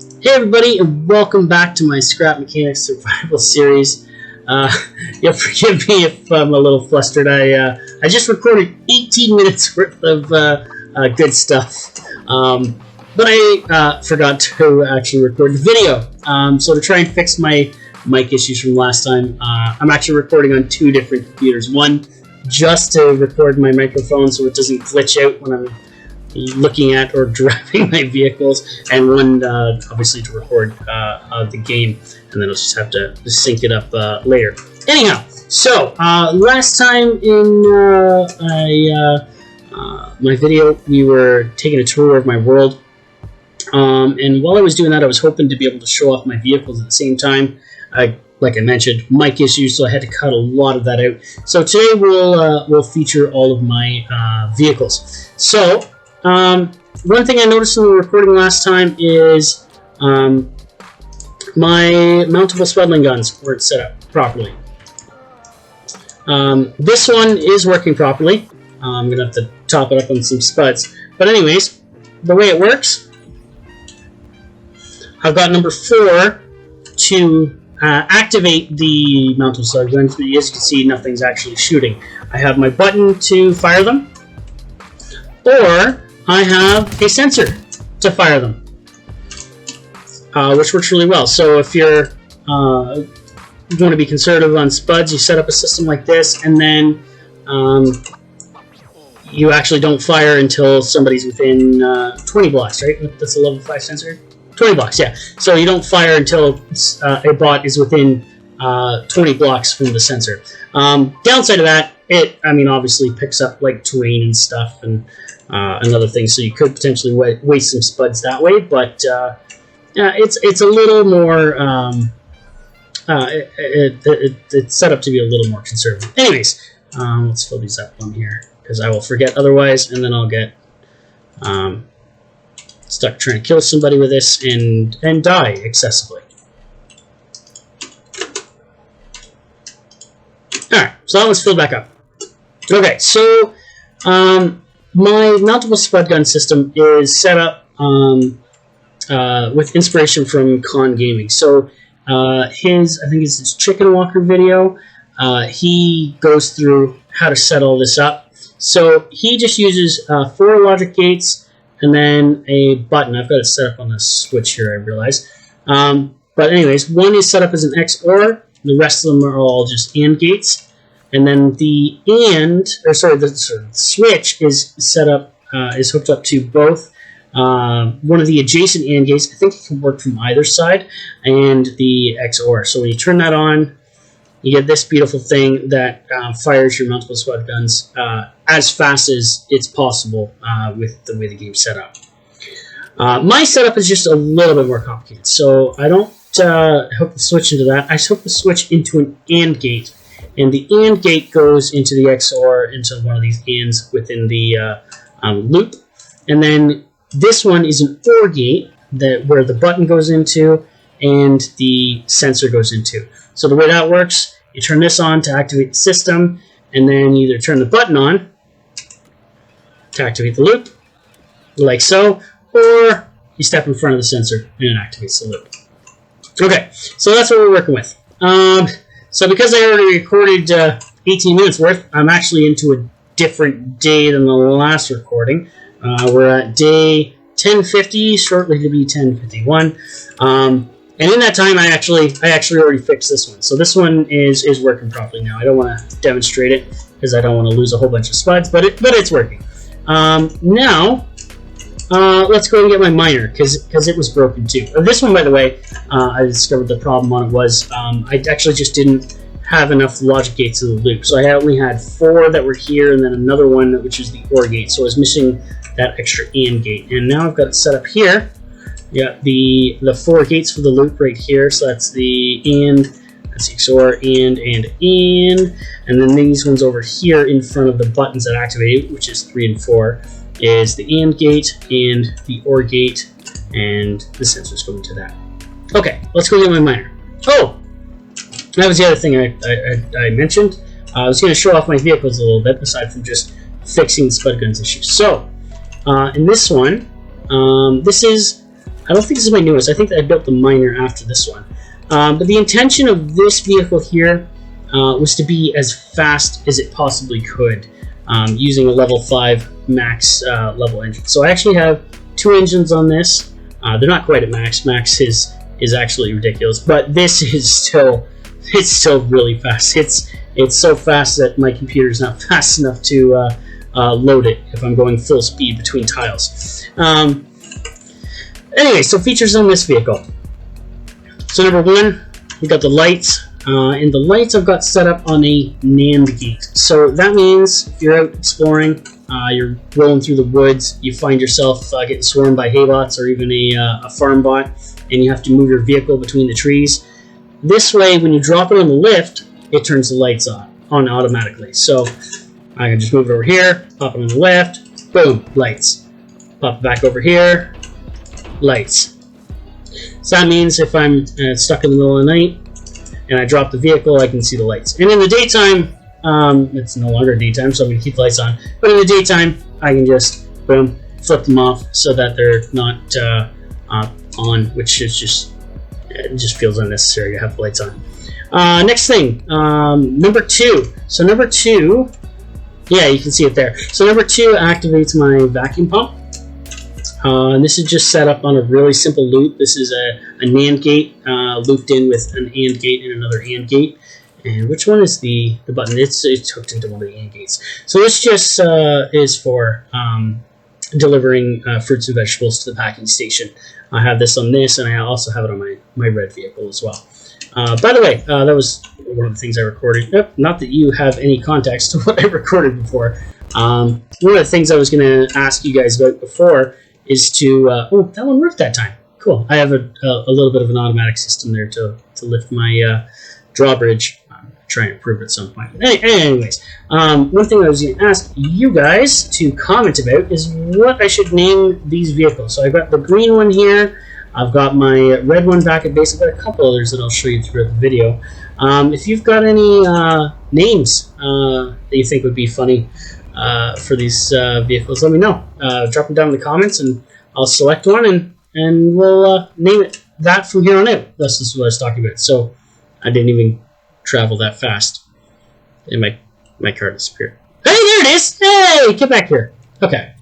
Hey everybody, and welcome back to my Scrap Mechanics Survival Series. You'll forgive me if I'm a little flustered. I just recorded 18 minutes worth of good stuff, but I forgot to actually record the video. So to try and fix my mic issues from last time, I'm actually recording on two different computers. One just to record my microphone so it doesn't glitch out when I'm looking at or driving my vehicles, and one obviously to record the game, and then I'll just have to sync it up later. Anyhow, so last time in my video we were taking a tour of my world, and while I was doing that I was hoping to be able to show off my vehicles at the same time. Like I mentioned, mic issues, so I had to cut a lot of that out. So today we'll feature all of my vehicles. So one thing I noticed in the recording last time is my mountable spudling guns weren't set up properly. This one is working properly. I'm going to have to top it up on some spuds. But anyways, the way it works, I've got number 4 to activate the mountable spud guns, but as you can see, nothing's actually shooting. I have my button to fire them, or I have a sensor to fire them, which works really well. So if you want to be conservative on spuds, you set up a system like this, and then you actually don't fire until somebody's within 20 blocks, right? That's a level 5 sensor? 20 blocks, yeah. So you don't fire until a bot is within 20 blocks from the sensor. Downside of that, it obviously picks up like terrain and stuff and other things, so you could potentially waste some spuds that way. But it's a little more. It's set up to be a little more conservative. Anyways, let's fill these up on here because I will forget otherwise, and then I'll get stuck trying to kill somebody with this and die excessively. Alright, so that one's filled back up. Okay, so my mountable spud gun system is set up with inspiration from Con Gaming. So I think it's his Chicken Walker video. He goes through how to set all this up. So he just uses 4 logic gates and then a button. I've got it set up on the switch here, I realize. But anyways, one is set up as an XOR. The rest of them are all just AND gates. And then the switch is set up, is hooked up to both one of the adjacent AND gates. I think it can work from either side, and the XOR. So when you turn that on, you get this beautiful thing that fires your mountable spud guns as fast as it's possible with the way the game's set up. My setup is just a little bit more complicated, so I don't hook the switch into that. I hook the switch into an AND gate, and the AND gate goes into the XOR, into one of these ANDs within the loop. And then this one is an OR gate where the button goes into and the sensor goes into. So the way that works, you turn this on to activate the system, and then you either turn the button on to activate the loop, like so, or you step in front of the sensor and it activates the loop. Okay, so that's what we're working with. So because I already recorded 18 minutes worth, I'm actually into a different day than the last recording. We're at day 1050, shortly to be 1051. And in that time, I actually already fixed this one. So this one is working properly now. I don't want to demonstrate it because I don't want to lose a whole bunch of spuds, but it's working. Now, let's go and get my miner because it was broken too. This one, by the way, I discovered the problem on it was I actually just didn't have enough logic gates in the loop. So I only had 4 that were here, and then another one which is the OR gate. So I was missing that extra AND gate, and now I've got it set up here. Yeah, the 4 gates for the loop right here. So that's the AND, that's the XOR, and then these ones over here in front of the buttons that activate, which is 3 and 4, is the AND gate and the OR gate, and the sensors go into that. Okay, let's go get my miner. Oh, that was the other thing I mentioned. I was going to show off my vehicles a little bit, aside from just fixing the spud guns issues. So, in this one, this is I don't think this is my newest. I think that I built the miner after this one. But the intention of this vehicle here was to be as fast as it possibly could, using a level 5 max level engine. So I actually have 2 engines on this. They're not quite at max. Max is actually ridiculous, but this is still, it's still really fast. It's so fast that my computer is not fast enough to load it if I'm going full speed between tiles. Anyway, so features on this vehicle. So number 1, we got the lights. And the lights I've got set up on a NAND gate. So that means if you're out exploring, you're rolling through the woods, you find yourself getting swarmed by haybots or even a farm bot, and you have to move your vehicle between the trees. This way, when you drop it on the lift, it turns the lights on automatically. So I can just move it over here, pop it on the left, boom, lights. Pop it back over here, lights. So that means if I'm stuck in the middle of the night and I drop the vehicle, I can see the lights. And in the daytime, it's no longer daytime, so I'm going to keep the lights on. But in the daytime, I can just, boom, flip them off so that they're not on, which is just, it just feels unnecessary to have the lights on. Next thing, number 2. So number 2, yeah, you can see it there. So number 2 activates my vacuum pump. And this is just set up on a really simple loop. This is a NAND gate looped in with an AND gate and another AND gate. And which one is the button? It's hooked into one of the AND gates. So this just is for delivering fruits and vegetables to the packing station. I have this on this, and I also have it on my red vehicle as well. By the way, that was one of the things I recorded. Not that you have any context to what I recorded before. One of the things I was going to ask you guys about before is to... oh, that one worked that time. Cool. I have a little bit of an automatic system there to lift my drawbridge. I'm trying to improve it at some point. Anyways, one thing I was going to ask you guys to comment about is what I should name these vehicles. So I've got the green one here. I've got my red one back at base. I've got a couple others that I'll show you throughout the video. If you've got any names that you think would be funny for these vehicles, let me know. Drop them down in the comments, and I'll select one, and we'll name it that from here on out. That's just what I was talking about. So I didn't even travel that fast, and my car disappeared. Hey, there it is! Hey, get back here. Okay.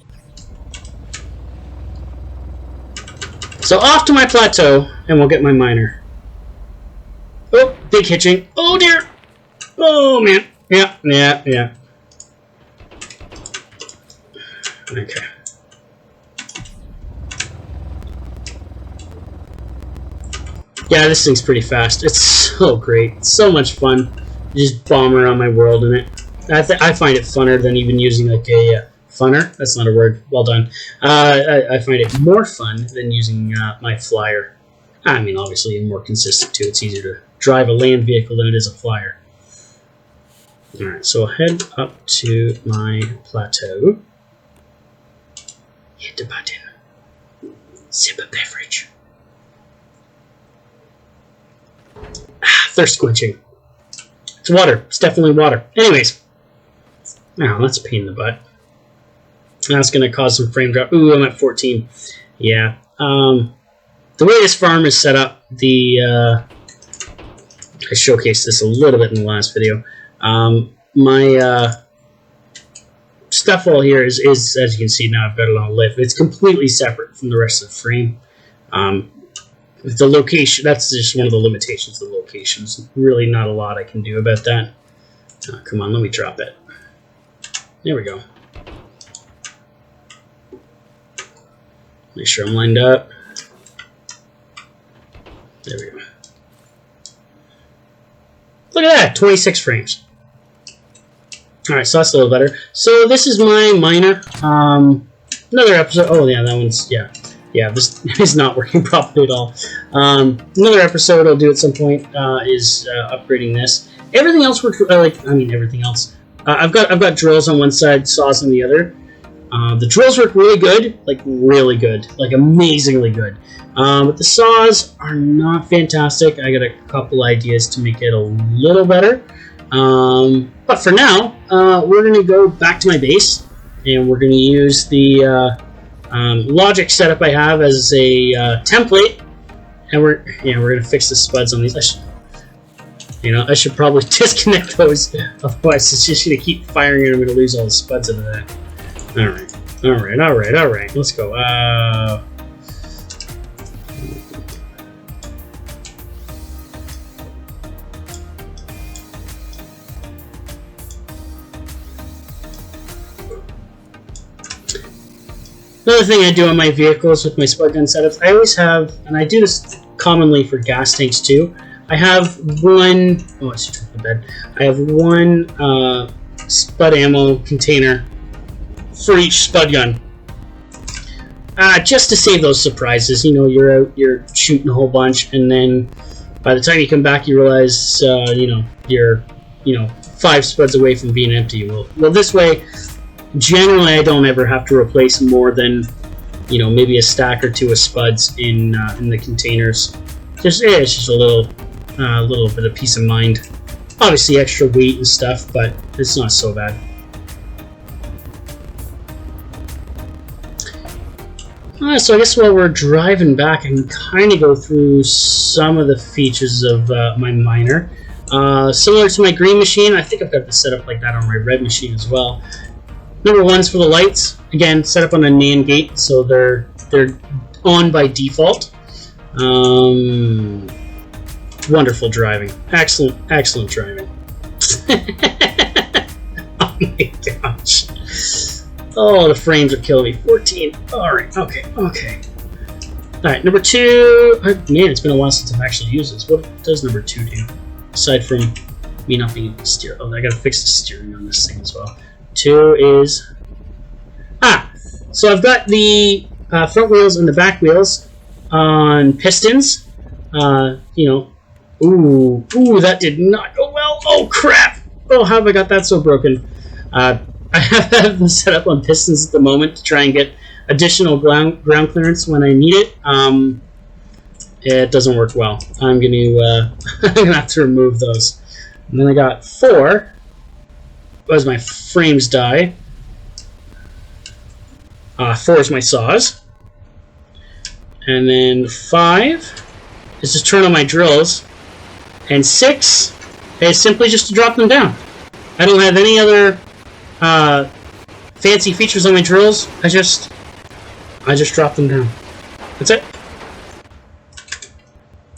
So off to my plateau, and we'll get my miner. Oh, big hitching. Oh dear. Oh man. Yeah. Okay. Yeah, this thing's pretty fast. It's so great. It's so much fun. Just bomb around my world in it. I find it funner than even using like a funner. That's not a word. Well done. I find it more fun than using my flyer. I mean, obviously, and more consistent too. It's easier to drive a land vehicle than it is a flyer. All right, so I'll head up to my plateau. Hit the button. Sip a beverage. Thirst quenching. It's water. It's definitely water. Anyways. Oh, that's a pain in the butt. That's going to cause some frame drop. Ooh, I'm at 14. Yeah. The way this farm is set up, I showcased this a little bit in the last video. My stuff wall here is, as you can see now, I've got it on a lift. It's completely separate from the rest of the frame. The location, that's just one of the limitations of the locations. Really not a lot I can do about that. Come on, let me drop it. There we go. Make sure I'm lined up. There we go. Look at that, 26 frames. Alright, so that's a little better. So this is my miner. Another episode. Oh yeah, that one's, yeah. Yeah, this is not working properly at all. Another episode I'll do at some point is upgrading this. Everything else works. Everything else. I've got drills on one side, saws on the other. The drills work really good, like amazingly good. But the saws are not fantastic. I got a couple ideas to make it a little better. But for now, we're gonna go back to my base, and we're gonna use the logic setup I have as a template, and we're gonna fix the spuds on these. I should probably disconnect those, otherwise it's just gonna keep firing and I'm gonna lose all the spuds into that. All right. Let's go. Another thing I do on my vehicles with my spud gun setups, I always have, and I do this commonly for gas tanks too, I have one, I should turn the bed. I have one spud ammo container for each spud gun. Just to save those surprises. You're out, you're shooting a whole bunch, and then by the time you come back, you realize, you're 5 spuds away from being empty. Well, this way, generally, I don't ever have to replace more than, maybe a stack or 2 of spuds in the containers. It's just a little bit of peace of mind. Obviously, extra weight and stuff, but it's not so bad. So I guess while we're driving back, I can kind of go through some of the features of my miner. Similar to my green machine, I think I've got this set up like that on my red machine as well. Number 1's for the lights. Again, set up on a NAND gate, so they're on by default. Wonderful driving. Excellent driving. Oh my gosh. Oh, the frames are killing me. 14. Alright, okay. Alright, number 2. Man, it's been a while since I've actually used this. What does number 2 do? Aside from me not being able to steer. Oh, I gotta fix the steering on this thing as well. 2 is... so I've got the front wheels and the back wheels on pistons. Ooh, that did not go well. Oh, crap. Oh, how have I got that so broken? I have them set up on pistons at the moment to try and get additional ground clearance when I need it. It doesn't work well. I'm gonna have to remove those. And then I got 4. As my frames die. 4 is my saws. And then 5 is to turn on my drills. And 6 is simply just to drop them down. I don't have any other fancy features on my drills. I just drop them down. That's it.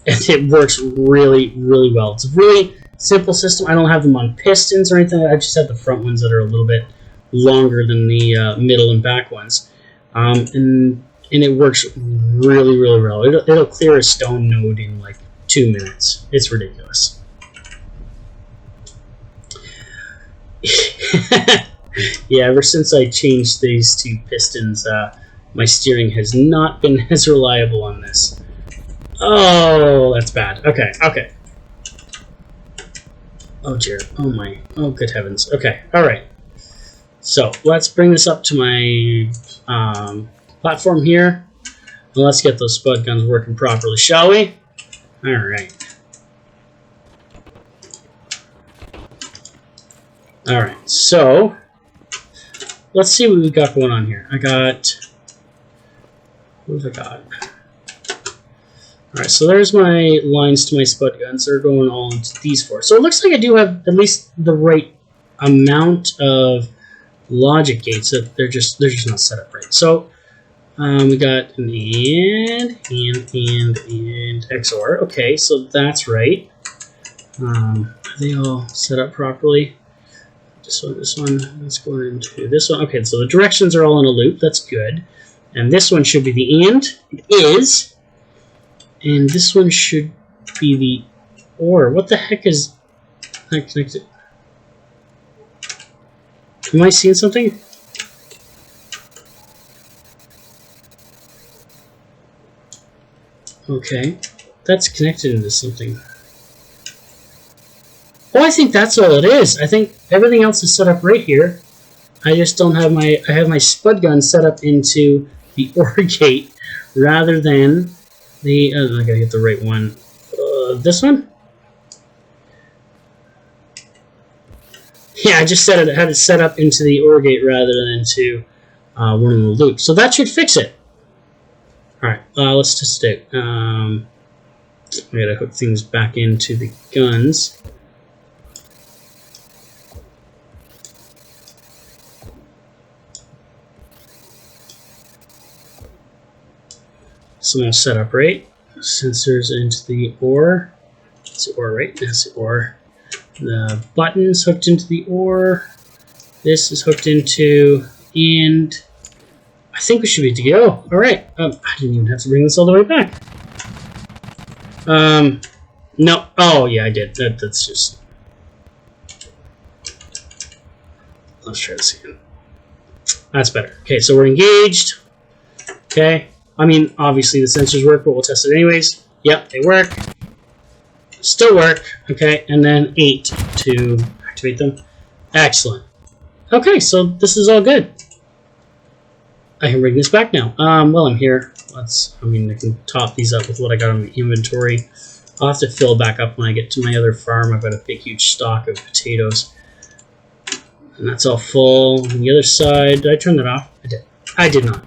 And it works really, really well. It's a really simple system. I don't have them on pistons or anything. I just have the front ones that are a little bit longer than the middle and back ones. And it works really, really well. It'll clear a stone node in like 2 minutes. It's ridiculous. Yeah, ever since I changed these 2 pistons, my steering has not been as reliable on this. Oh, that's bad. Okay. Oh dear. Oh my. Oh good heavens. Okay. All right. So let's bring this up to my platform here. And let's get those spud guns working properly, shall we? All right. All right. So let's see what we've got going on here. What have I got? Alright, so there's my lines to my spud guns. They're going all into these 4. So it looks like I do have at least the right amount of logic gates. That they're just not set up right. So we got an and XOR. Okay, so that's right. Are they all set up properly? This one. Let's go into this one. Okay, so the directions are all in a loop. That's good. And this one should be the and. It is. And this one should be the or. What the heck is that connected? Am I seeing something? Okay. That's connected into something. Oh, I think that's all it is. I think everything else is set up right here. I just don't have I have my spud gun set up into the OR gate rather than the, I gotta get the right one. This one? Yeah, I just had it set up into the OR gate rather than into one of the loops. So that should fix it. Alright, let's test it out. I gotta hook things back into the guns. So all set up, right? Sensors into the ore. That's the ore, right? That's the ore. The button's hooked into the ore. This is hooked into, and I think we should be good to go. Alright. I didn't even have to bring this all the way back. No. Oh, yeah, I did. That's just... Let's try this again. That's better. Okay, so we're engaged. Okay. I mean, obviously the sensors work, but we'll test it anyways. Yep, they work. Still work. Okay, and then 8 to activate them. Excellent. Okay, so this is all good. I can bring this back now. While I'm here, I can top these up with what I got on the inventory. I'll have to fill back up when I get to my other farm. I've got a big, huge stock of potatoes. And that's all full. On the other side, did I turn that off? I did. I did not.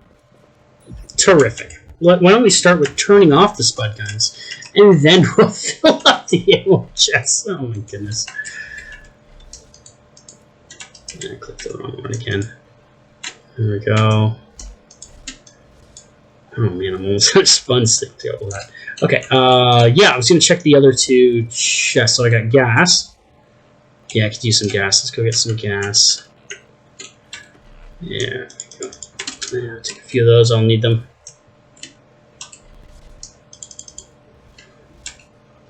Terrific. Why don't we start with turning off the spud guns, and then we'll fill up the ammo chest. Oh my goodness. I clicked the wrong one again. There we go. Oh man, I'm almost out of spun stick to all that. Okay, yeah, I was gonna check the other 2 chests. So I got gas. Yeah, I could use some gas. Let's go get some gas. Yeah, yeah, take a few of those. I'll need them.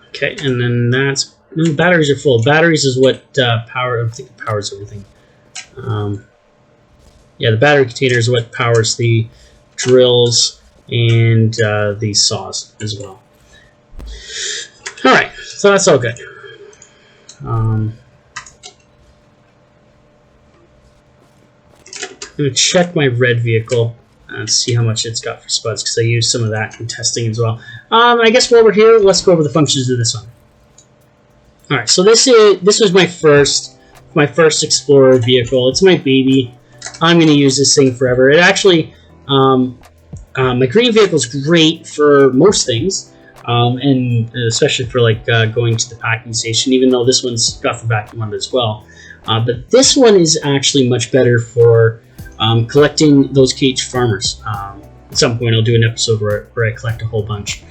Okay, and then that's... No, batteries are full. Batteries is what I think it powers everything. Yeah, the battery container is what powers the drills and the saws as well. Alright, so that's all good. I'm going to check my red vehicle and see how much it's got for spuds, because I used some of that in testing as well. I guess while we're here, let's go over the functions of this one. Alright, so this was my first Explorer vehicle. It's my baby. I'm going to use this thing forever. It actually, my green vehicle is great for most things, and especially for like going to the packing station, even though this one's got the vacuum on it as well. But this one is actually much better for collecting those caged farmers. At some point I'll do an episode where I collect a whole bunch.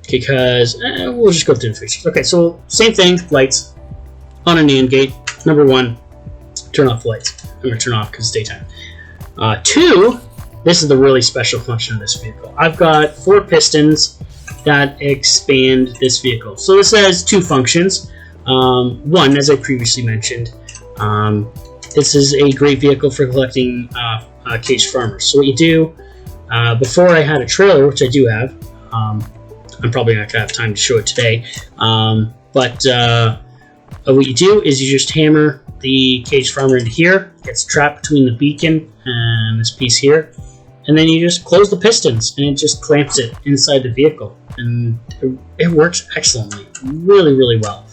Because we'll just go through the features. Okay, so same thing, lights on an AND gate. Number 1, turn off the lights. I'm going to turn off because it's daytime. 2, this is the really special function of this vehicle. I've got 4 pistons that expand this vehicle. So this has 2 functions. 1, as I previously mentioned, this is a great vehicle for collecting caged farmers. So what you do, before I had a trailer, which I do have, I'm probably not going to have time to show it today, but what you do is you just hammer the caged farmer into here, gets trapped between the beacon and this piece here, and then you just close the pistons and it just clamps it inside the vehicle, and it works excellently, really, really well.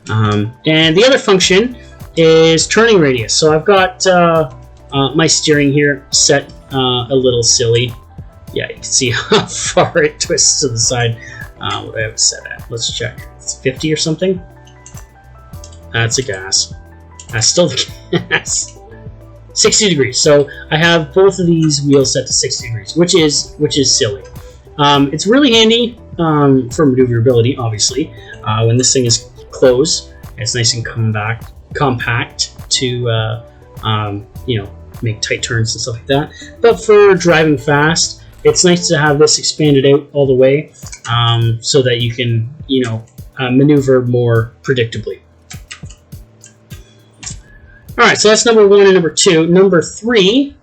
And the other function is turning radius. So I've got my steering here set a little silly. Yeah, you can see how far it twists to the side. What do I have it set at? Let's check. It's 50 or something. That's a gas. That's still the gas. 60 degrees. So I have both of these wheels set to 60 degrees, which is silly. It's really handy for maneuverability, obviously. When this thing is closed, it's nice and compact to make tight turns and stuff like that. But for driving fast, it's nice to have this expanded out all the way, so that you can maneuver more predictably. All right, so that's number 1 and number 2. Number 3.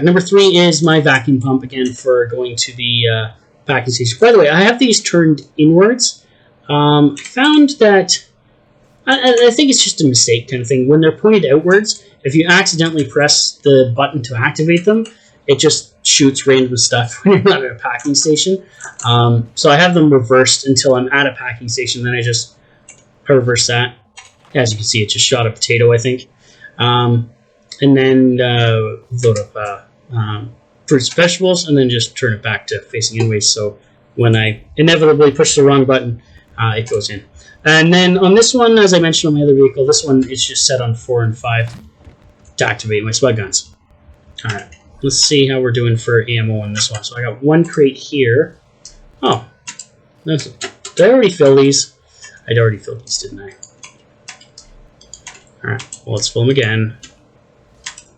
Number 3 is my vacuum pump, again, for going to the packing station. By the way, I have these turned inwards. I found that, I think it's just a mistake kind of thing. When they're pointed outwards, if you accidentally press the button to activate them, it just shoots random stuff when you're not at a packing station. So I have them reversed until I'm at a packing station, then I reverse that, As you can see, it just shot a potato, I think. And then load up fruits and vegetables, and then just turn it back to facing inways. So when I inevitably push the wrong button, it goes in. And then on this one, as I mentioned on my other vehicle, this one is just set on 4 and 5 to activate my spud guns. All right, let's see how we're doing for ammo on this one. So I got 1 crate here. Oh, did I already fill these? I'd already filled these, didn't I? All right, well, let's fill them again.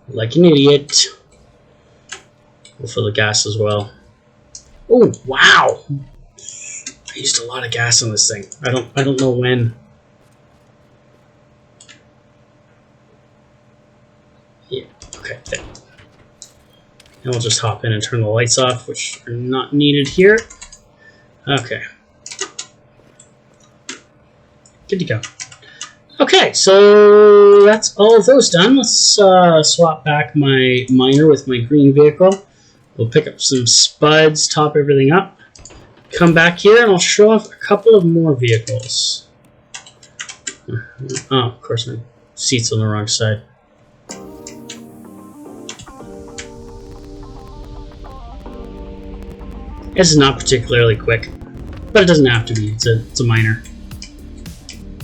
Like an idiot. We'll fill the gas as well. Oh, wow! I used a lot of gas on this thing. I don't know when. Yeah, okay, there. And we'll just hop in and turn the lights off, which are not needed here. Okay. Good to go. Okay, so that's all of those done. Let's swap back my miner with my green vehicle. We'll pick up some spuds, top everything up. Come back here and I'll show off a couple of more vehicles. Oh, of course, my seat's on the wrong side. This is not particularly quick, but it doesn't have to be. It's a miner.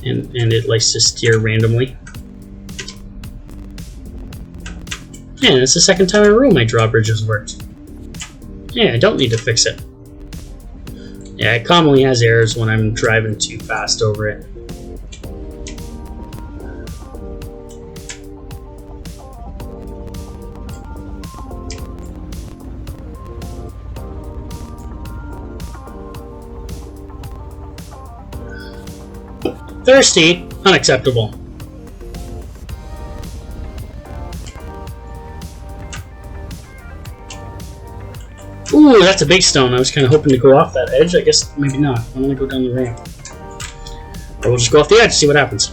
And it likes to steer randomly. Yeah, it's the second time in a row my drawbridge has worked. Yeah, I don't need to fix it. Yeah, it commonly has errors when I'm driving too fast over it. Thirsty, unacceptable. Ooh, that's a big stone. I was kind of hoping to go off that edge. I guess maybe not. I'm going to go down the ramp. Or we'll just go off the edge, see what happens.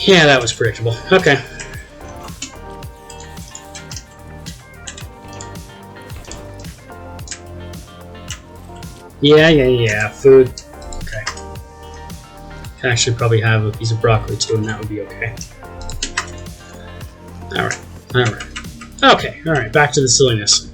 Yeah, that was predictable. Okay. Yeah. Food. Okay. Can actually probably have a piece of broccoli too, and that would be okay. Alright. Okay, alright, back to the silliness.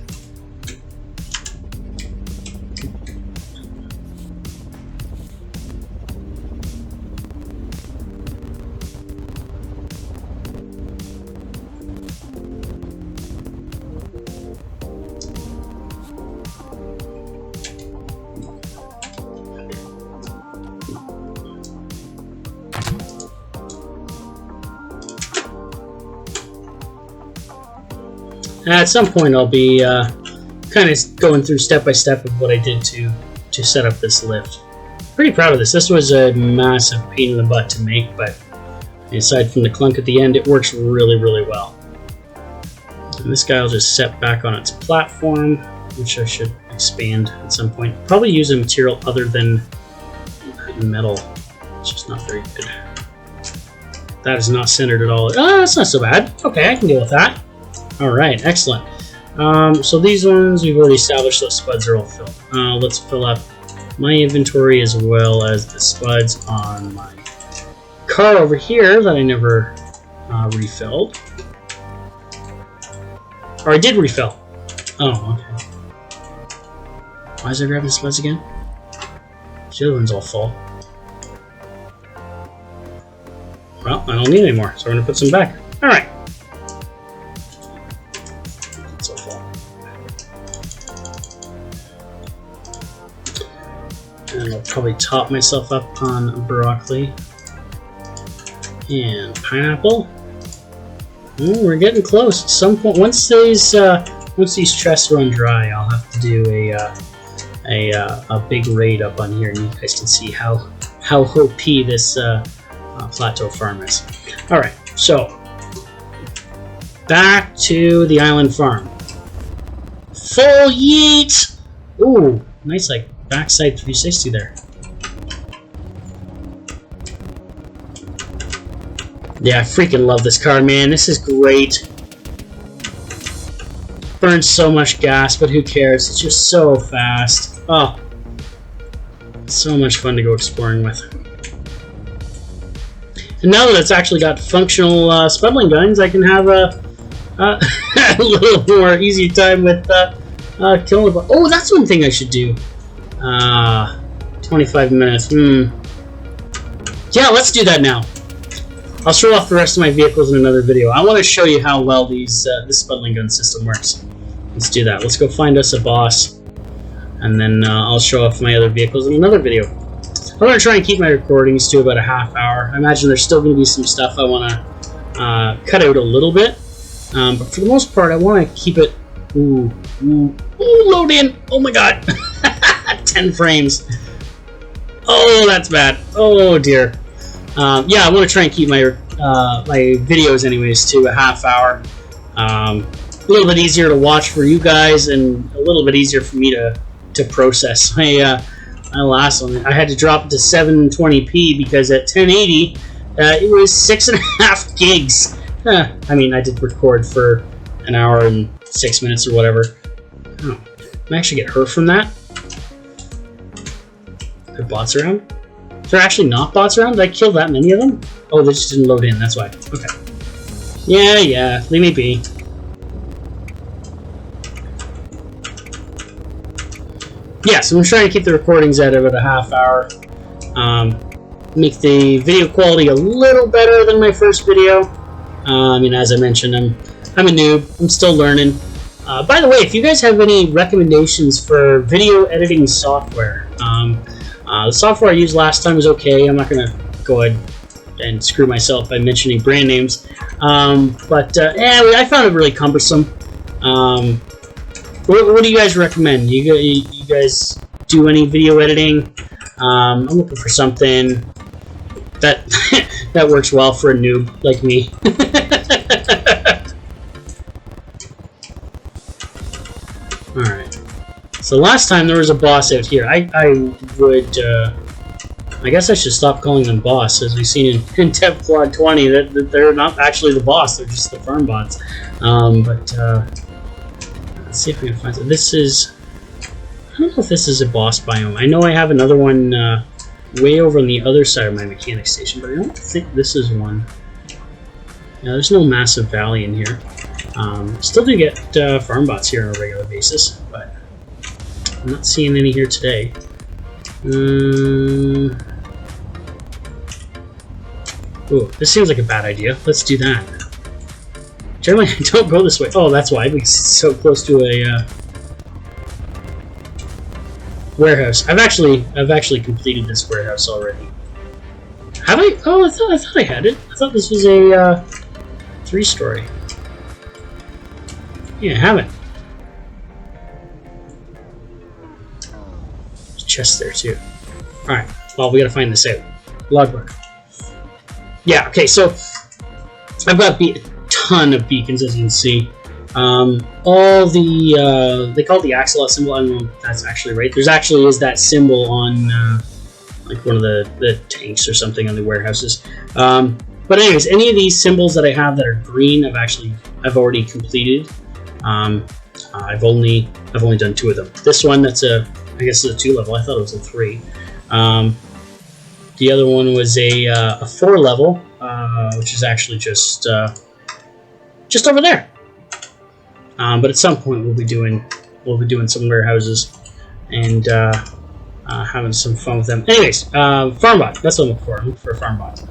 At some point, I'll be kind of going through step by step of what I did to set up this lift. Pretty proud of this. This was a massive pain in the butt to make, but aside from the clunk at the end, it works really, really well. And this guy will just set back on its platform, which I should expand at some point. Probably use a material other than metal. It's just not very good. That is not centered at all. Oh, that's not so bad. Okay, I can deal with that. Alright, excellent. So these ones, we've already established those spuds are all filled. Let's fill up my inventory as well as the spuds on my car over here that I never refilled. Or I did refill. Oh, okay. Why is I grabbing the spuds again? The other one's all full. Well, I don't need any more, so we're going to put some back. Alright. And I'll probably top myself up on broccoli and pineapple. Ooh, we're getting close. At some point, once these chests run dry, I'll have to do a big raid up on here, and you guys can see how OP this plateau farm is. All right, so back to the island farm. Full yeet! Ooh, nice like backside 360 there. Yeah, I freaking love this car, man. This is great. Burns so much gas, but who cares? It's just so fast. Oh, So much fun to go exploring with. And now that it's actually got functional spuddling guns, I can have a little more easy time with killing the. Oh, that's one thing I should do. 25 minutes. Yeah, let's do that now. I'll show off the rest of my vehicles in another video. I want to show you how well this spuddling gun system works. Let's do that. Let's go find us a boss, and then I'll show off my other vehicles in another video. I'm going to try and keep my recordings to about a half hour. I imagine there's still going to be some stuff I want to cut out a little bit, but for the most part, I want to keep it. Ooh, load in! Oh my god, 10 frames. Oh, that's bad. Oh dear. Yeah, I want to try and keep my my videos anyways to a half hour. A little bit easier to watch for you guys, and a little bit easier for me to process. My last one, I had to drop it to 720p because at 1080 it was 6.5 gigs. I mean, I did record for an hour and 6 minutes or whatever. Oh, can I actually get her from that? Are there bots around? Is there actually not bots around? Did I kill that many of them? Oh, they just didn't load in, that's why. Okay. Yeah, leave me be. Yeah, so I'm trying to keep the recordings at about a half hour. Make the video quality a little better than my first video. I mean, as I mentioned, I'm a noob. I'm still learning. By the way, if you guys have any recommendations for video editing software, the software I used last time was okay. I'm not going to go ahead and screw myself by mentioning brand names. But I found it really cumbersome. What do you guys recommend? You guys do any video editing? I'm looking for something that that works well for a noob like me. Alright. So last time there was a boss out here. I guess I should stop calling them boss, as we've seen in Dev Quad 20 that they're not actually the boss, they're just the farm bots. Let's see if we can find it. This is, I don't know if this is a boss biome. I know I have another one way over on the other side of my mechanic station, but I don't think this is one. Yeah, there's no massive valley in here. Still do get farm bots here on a regular basis, but I'm not seeing any here today. Ooh, this seems like a bad idea. Let's do that. Generally, I don't go this way. Oh, that's why, because it's so close to a warehouse. I've actually completed this warehouse already. Have I? Oh, I thought I had it. I thought this was a 3-story. Yeah, I haven't. There's a chest there too. All right. Well, we gotta find this out. Logbook. Yeah. Okay. So I've got a ton of beacons, as you can see. All the they call it the axolot symbol. I don't know if that's actually right. There's actually is that symbol on like one of the tanks or something on the warehouses. But anyways, any of these symbols that I have that are green, I've already completed. I've only done 2 of them. This one, that's I guess it's a 2 level. I thought it was a 3. The other one was a 4 level, which is actually just over there. But at some point we'll be doing some warehouses and having some fun with them. Anyways, farmbot. That's what I'm looking for. I'm looking for a farmbot.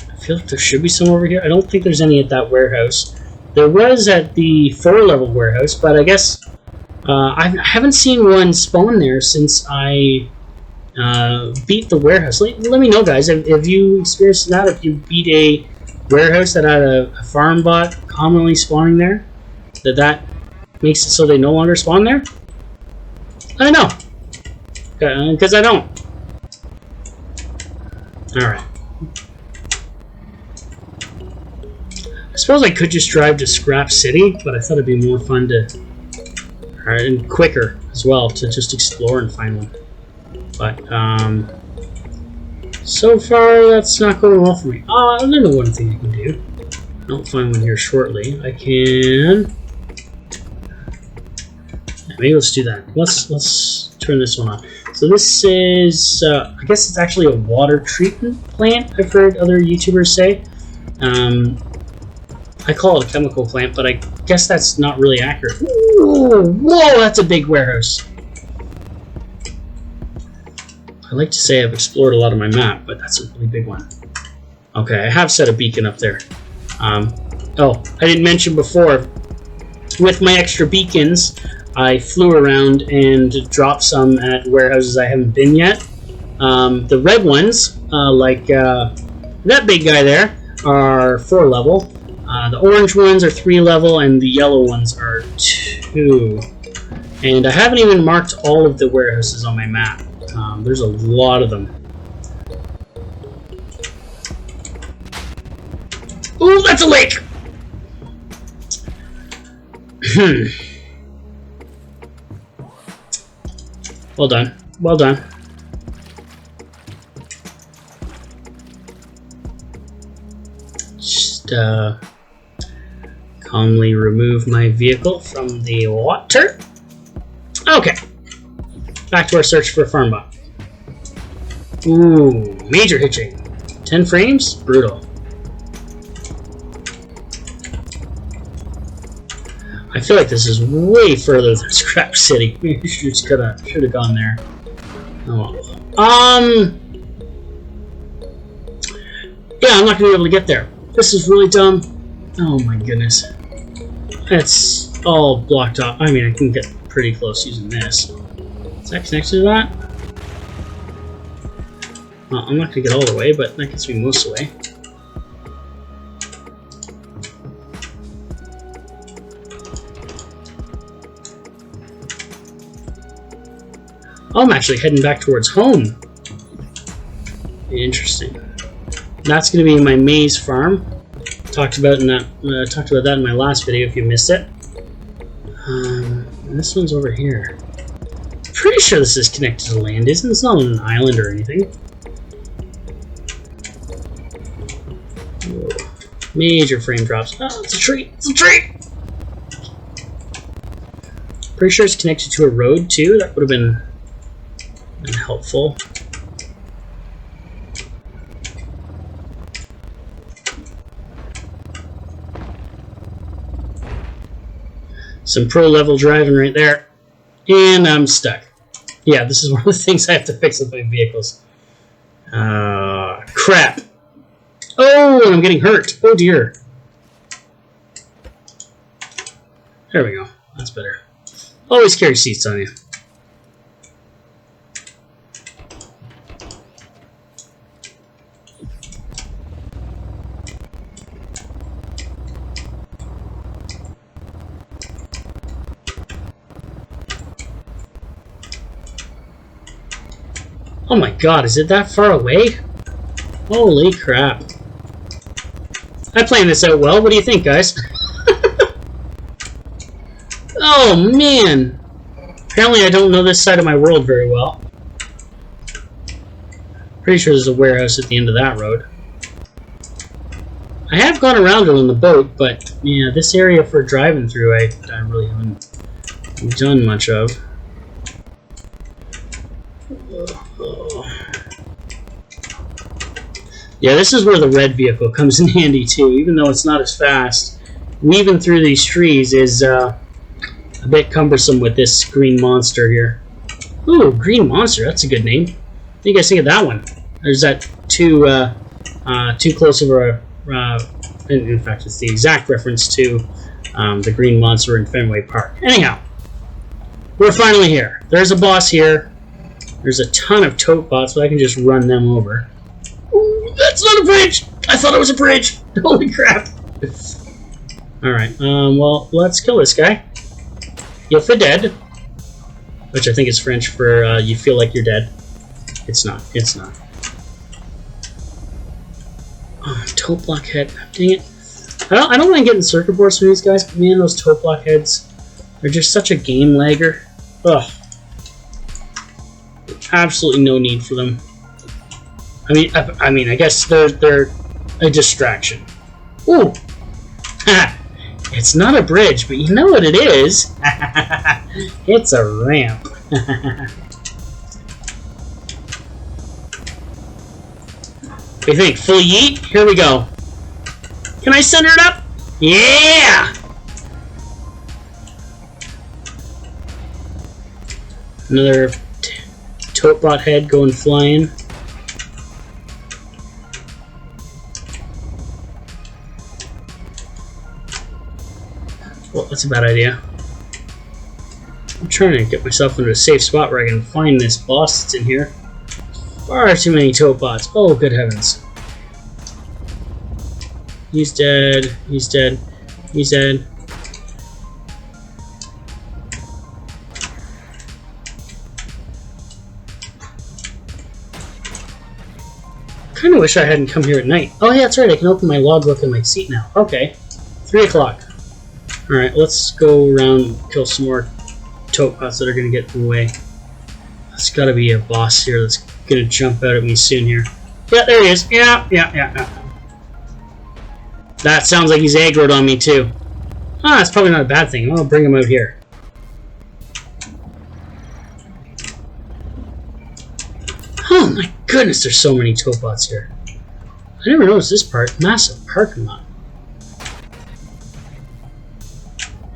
I feel like there should be some over here. I don't think there's any at that warehouse. There was at the 4-level warehouse, but I guess I haven't seen one spawn there since I beat the warehouse. Let me know, guys. Have you experienced that? If you beat a warehouse that had a farm bot commonly spawning there, that makes it so they no longer spawn there? I don't know, because I don't. Alright. I suppose I could just drive to Scrap City, but I thought it'd be more fun and quicker as well to just explore and find one. But so far that's not going well for me. I know one thing I can do. I'll find one here shortly. I can maybe let's do that. Let's turn this one on. So this is, I guess it's actually a water treatment plant. I've heard other YouTubers say. I call it a chemical plant, but I guess that's not really accurate. Ooh, whoa, that's a big warehouse. I like to say I've explored a lot of my map, but that's a really big one. Okay, I have set a beacon up there. Oh, I didn't mention before, with my extra beacons, I flew around and dropped some at warehouses I haven't been yet. The red ones, like that big guy there, are 4 level. The orange ones are 3 level, and the yellow ones are 2. And I haven't even marked all of the warehouses on my map. There's a lot of them. Ooh, that's a lake! Well done. Well done. Just calmly remove my vehicle from the water. Okay. Back to our search for a farm bot. Ooh, major hitching. 10 frames? Brutal. I feel like this is way further than Scrap City. We should have gone there. Oh well. Yeah, I'm not gonna be able to get there. This is really dumb. Oh my goodness. It's all blocked off. I mean, I can get pretty close using this. Is that connected to that? Well, I'm not gonna get all the way, but that gets me most of the way. I'm actually heading back towards home. Interesting. That's going to be my maize farm. Talked about that in my last video. If you missed it, and this one's over here. Pretty sure this is connected to land, isn't it? It's not on an island or anything. Whoa. Major frame drops. Oh, it's a tree! It's a tree! Pretty sure it's connected to a road too. That would have been helpful. Some pro level driving right there. And I'm stuck. Yeah, this is one of the things I have to fix with my vehicles. Crap. Oh, and I'm getting hurt. Oh dear. There we go. That's better. Always carry seats on you. Oh my god, is it that far away? Holy crap. I planned this out well. What do you think, guys? Oh man! Apparently I don't know this side of my world very well. Pretty sure there's a warehouse at the end of that road. I have gone around it on the boat, but yeah, this area for driving through I really haven't done much of. Yeah, this is where the red vehicle comes in handy too, even though it's not as fast. Weaving through these trees is a bit cumbersome with this green monster here. Ooh, green monster, that's a good name. What do you guys think of that one? Or is that too close of a... in fact, it's the exact reference to the green monster in Fenway Park. Anyhow, we're finally here. There's a boss here. There's a ton of tote bots, but I can just run them over. Ooh, that's not a bridge! I thought it was a bridge! Holy crap! Alright, well, let's kill this guy. You feel dead. Which I think is French for you feel like you're dead. It's not. It's not. Oh, tote block head. Dang it. I don't mind getting circuit boards from these guys, but man, those tote block heads, they're just such a game lagger. Ugh. Absolutely no need for them. I mean, I guess they're a distraction. Ooh, It's not a bridge, but you know what it is? It's a ramp. What do you think? Full yeet? Here we go. Can I center it up? Yeah! Another tote bot head going flying. Well, that's a bad idea. I'm trying to get myself into a safe spot where I can find this boss that's in here. Far too many tote bots. Oh, good heavens. He's dead. He's dead. He's dead. I kind of wish I hadn't come here at night. Oh yeah, that's right. I can open my logbook in my seat now. Okay. 3 o'clock. Alright, let's go around and kill some more tote bots that are going to get in the way. There's got to be a boss here that's going to jump out at me soon here. Yeah, there he is. Yeah. That sounds like he's aggroed on me too. Ah, that's probably not a bad thing. I'll bring him out here. Oh my goodness, there's so many tote bots here. I never noticed this part. Massive parking lot.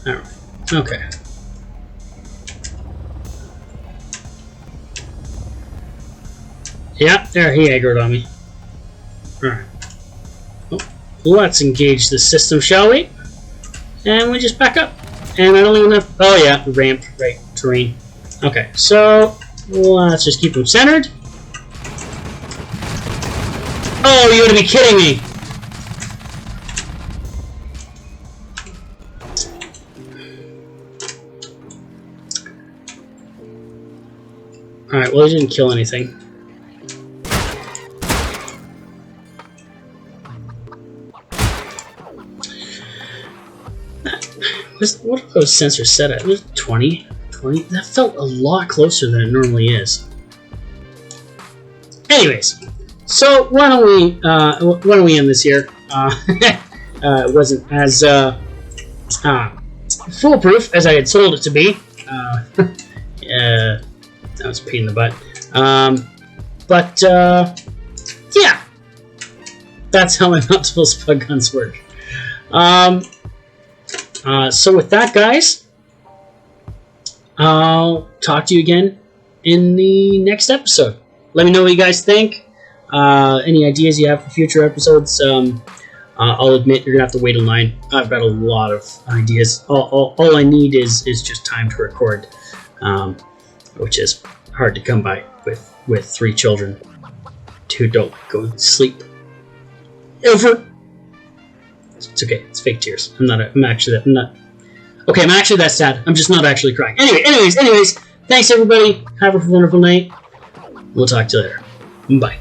Alright, okay. Yeah, there, he aggroed on me. Alright. Well, let's engage the system, shall we? And we just back up. And I don't even have... Oh yeah, ramp, right, terrain. Okay, so let's just keep him centered. Oh, you gotta be kidding me! Alright, well, he didn't kill anything. What are those sensors set at? Was it 20? 20? That felt a lot closer than it normally is. Anyways, so why don't we end this here? It wasn't as foolproof as I had sold it to be. That was a pain in the butt. Yeah, that's how my mountable spud guns work. So with that, guys, I'll talk to you again in the next episode. Let me know what you guys think. Any ideas you have for future episodes. I'll admit you're gonna have to wait in line. I've got a lot of ideas. All I need is just time to record, which is hard to come by with 3 children who don't go to sleep ever. It's okay. It's fake tears. I'm actually that sad. I'm just not actually crying. Anyways. Thanks everybody. Have a wonderful night. We'll talk to you later. Bye.